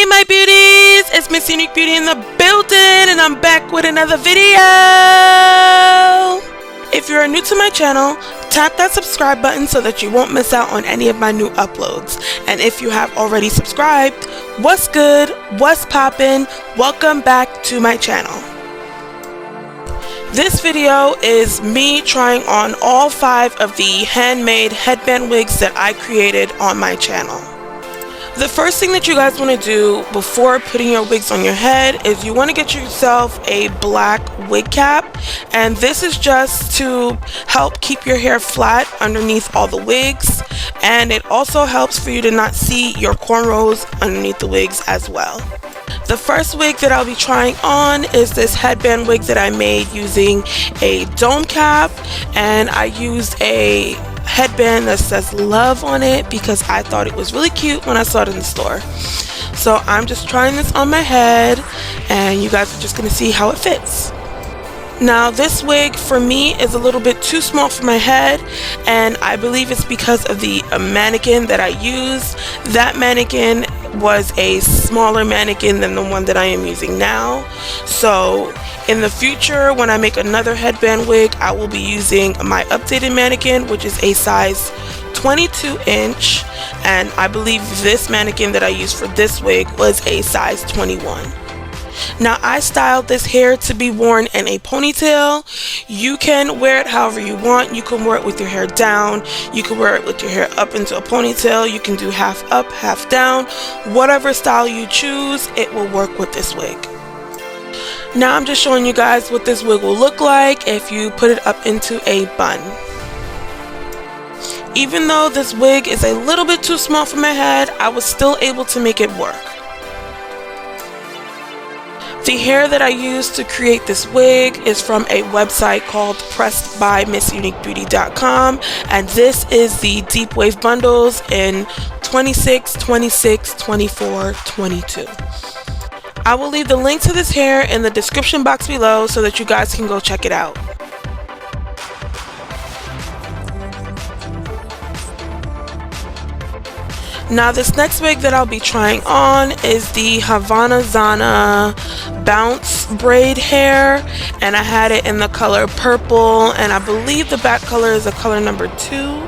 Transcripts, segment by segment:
Hey my beauties, it's Miss Unique Beauty in the building, and I'm back with another video. If you're new to my channel, tap that subscribe button so that you won't miss out on any of my new uploads. And if you have already subscribed, what's good, what's poppin', welcome back to my channel. This video is me trying on all 5 of the handmade headband wigs that I created on my channel. The first thing that you guys want to do before putting your wigs on your head is you want to get yourself a black wig cap, and this is just to help keep your hair flat underneath all the wigs, and it also helps for you to not see your cornrows underneath the wigs as well. The first wig that I'll be trying on is this headband wig that I made using a dome cap, and I used a headband that says love on it because I thought it was really cute when I saw it in the store. So I'm just trying this on my head, and you guys are just going to see how it fits. Now this wig for me is a little bit too small for my head, and I believe it's because of the mannequin that I used. That mannequin was a smaller mannequin than the one that I am using now. So in the future, when I make another headband wig, I will be using my updated mannequin, which is a size 22 inch, and I believe this mannequin that I used for this wig was a size 21. Now I styled this hair to be worn in a ponytail. You can wear it however you want. You can wear it with your hair down, you can wear it with your hair up into a ponytail, you can do half up, half down. Whatever style you choose, it will work with this wig. Now I'm just showing you guys what this wig will look like if you put it up into a bun. Even though this wig is a little bit too small for my head, I was still able to make it work. The hair that I used to create this wig is from a website called MissUniqueBeautii.com, and this is the deep wave bundles in 26, 26, 24, 22. I will leave the link to this hair in the description box below so that you guys can go check it out. Now this next wig that I'll be trying on is the Havana Zana bounce braid hair, and I had it in the color purple, and I believe the back color is a color number 2.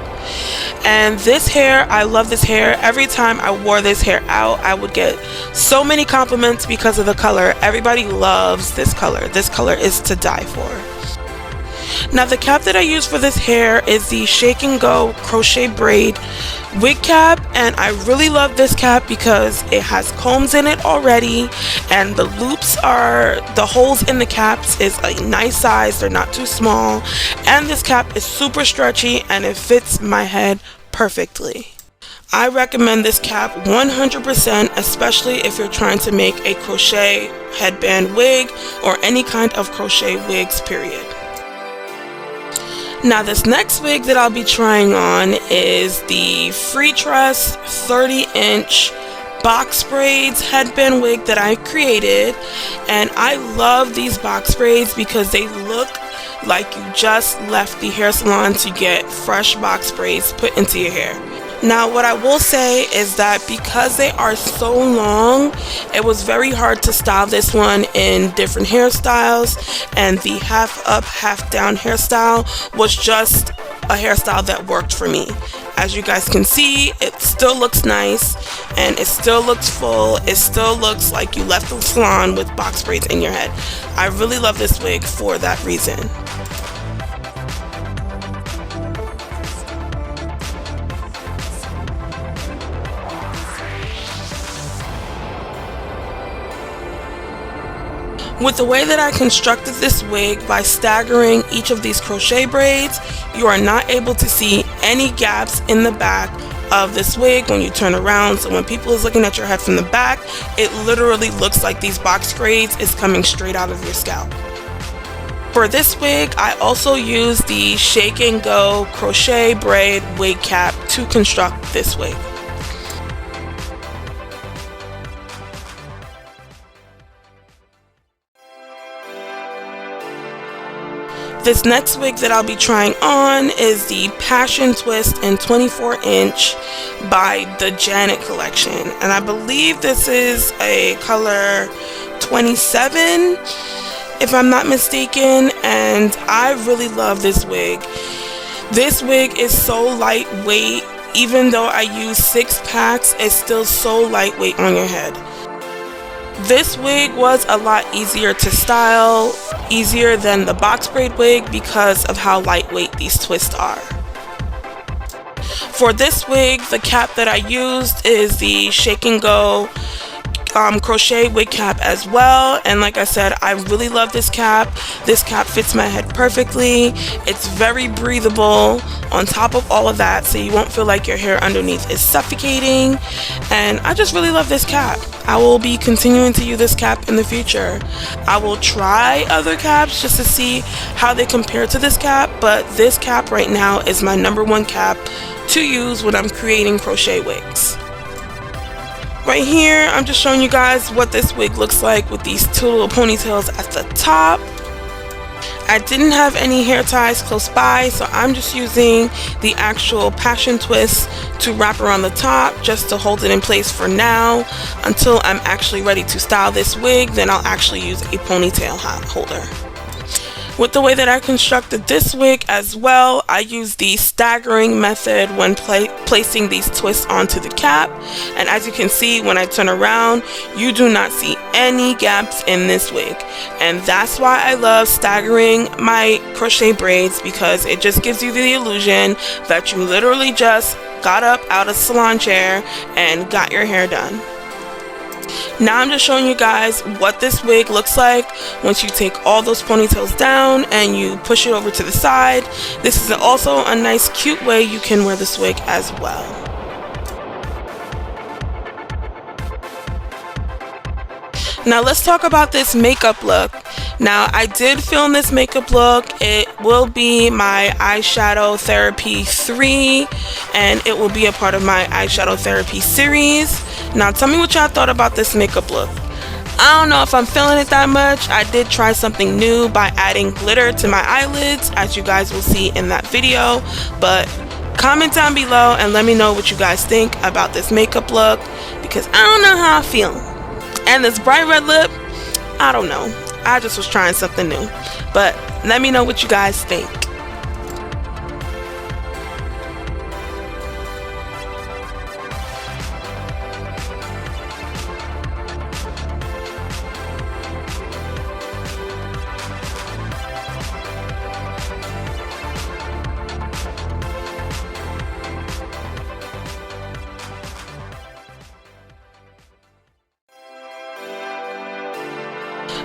And this hair, I love this hair. Every time I wore this hair out, I would get so many compliments because of the color. Everybody loves this color. This color is to die for. Now the cap that I use for this hair is the Shake and Go Crochet Braid Wig Cap, and I really love this cap because it has combs in it already, and the loops are, the holes in the caps is a nice size, they're not too small, and this cap is super stretchy and it fits my head perfectly. I recommend this cap 100%, especially if you're trying to make a crochet headband wig or any kind of crochet wigs, period. Now this next wig that I'll be trying on is the Freetress 30-inch box braids headband wig that I created, and I love these box braids because they look like you just left the hair salon to get fresh box braids put into your hair. Now what I will say is that because they are so long, it was very hard to style this one in different hairstyles, and the half up half down hairstyle was just a hairstyle that worked for me. As you guys can see, it still looks nice and it still looks full. It still looks like you left the salon with box braids in your head. I really love this wig for that reason. With the way that I constructed this wig by staggering each of these crochet braids, you are not able to see any gaps in the back of this wig when you turn around. So when people is looking at your head from the back, it literally looks like these box braids is coming straight out of your scalp. For this wig, I also used the Shake and Go Crochet Braid Wig Cap to construct this wig. This next wig that I'll be trying on is the Passion Twist in 24" by the Janet collection, and I believe this is a color 27 if I'm not mistaken, and I really love this wig. This wig is so lightweight. Even though I use 6 packs, it's still so lightweight on your head. This wig was a lot easier to style, easier than the box braid wig because of how lightweight these twists are. For this wig, the cap that I used is the Shake and Go Crochet Wig Cap as well, and like I said, I really love this cap. This cap fits my head perfectly. It's very breathable on top of all of that, so you won't feel like your hair underneath is suffocating, and I just really love this cap. I will be continuing to use this cap in the future. I will try other caps just to see how they compare to this cap, but this cap right now is my #1 cap to use when I'm creating crochet wigs. Right here, I'm just showing you guys what this wig looks like with these 2 little ponytails at the top. I didn't have any hair ties close by, so I'm just using the actual Passion Twist to wrap around the top just to hold it in place for now until I'm actually ready to style this wig. Then I'll actually use a ponytail holder. With the way that I constructed this wig as well, I used the staggering method when placing these twists onto the cap, and as you can see, when I turn around, you do not see any gaps in this wig, and that's why I love staggering my crochet braids, because it just gives you the illusion that you literally just got up out of a salon chair and got your hair done. Now I'm just showing you guys what this wig looks like once you take all those ponytails down and you push it over to the side. This is also a nice cute way you can wear this wig as well. Now let's talk about this makeup look. Now I did film this makeup look. It will be my eyeshadow therapy 3, and it will be a part of my eyeshadow therapy series. Now tell me what y'all thought about this makeup look. I don't know if I'm feeling it that much. I did try something new by adding glitter to my eyelids, as you guys will see in that video, but comment down below and let me know what you guys think about this makeup look, because I don't know how I feel. And this bright red lip, I don't know. I just was trying something new, but let me know what you guys think.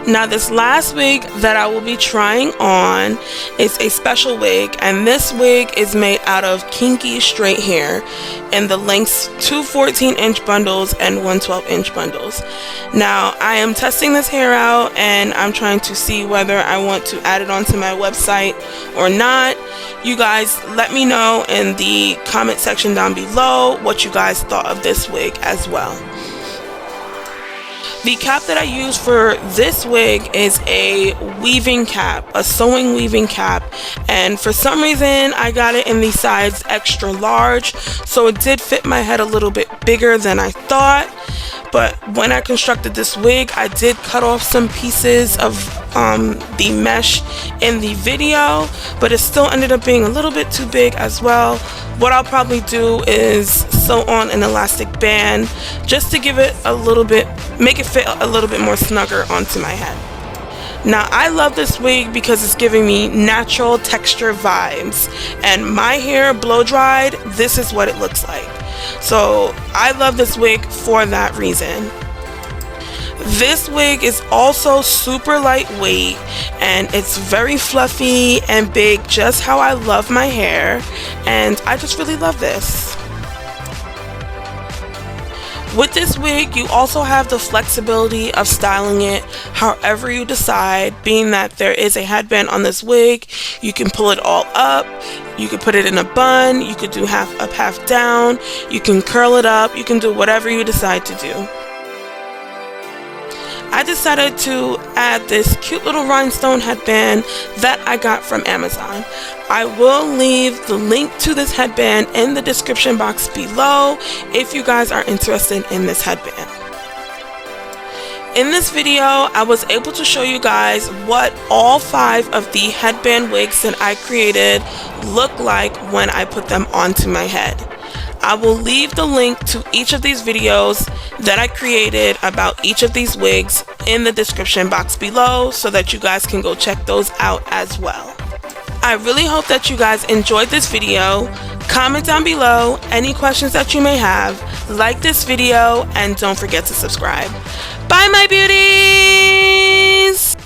Now this last wig that I will be trying on is a special wig, and this wig is made out of Kinky straight hair in the lengths 2 14" bundles and 1 12" bundles. Now I am testing this hair out and I'm trying to see whether I want to add it onto my website or not. You guys let me know in the comment section down below what you guys thought of this wig as well. The cap that I use for this wig is a weaving cap, a sewing weaving cap, and for some reason I got it in the size extra large, so it did fit my head a little bit bigger than I thought. But when I constructed this wig, I did cut off some pieces of the mesh in the video, but it still ended up being a little bit too big as well. What I'll probably do is sew on an elastic band just to give it a little bit, make it fit a little bit more snugger onto my head. Now I love this wig because it's giving me natural texture vibes, and my hair blow dried, this is what it looks like. So I love this wig for that reason. This wig is also super lightweight and it's very fluffy and big, just how I love my hair, and I just really love this. With this wig, you also have the flexibility of styling it however you decide, being that there is a headband on this wig. You can pull it all up, you could put it in a bun, you could do half up, half down, you can curl it up, you can do whatever you decide to do. I I decided to add this cute little rhinestone headband that I got from Amazon. I will leave the link to this headband in the description box below if you guys are interested in this headband. In this video, I was able to show you guys what all 5 of the headband wigs that I created look like when I put them onto my head. I will leave the link to each of these videos that I created about each of these wigs in the description box below so that you guys can go check those out as well. I really hope that you guys enjoyed this video. Comment down below any questions that you may have, like this video, and don't forget to subscribe. Bye, my beauties!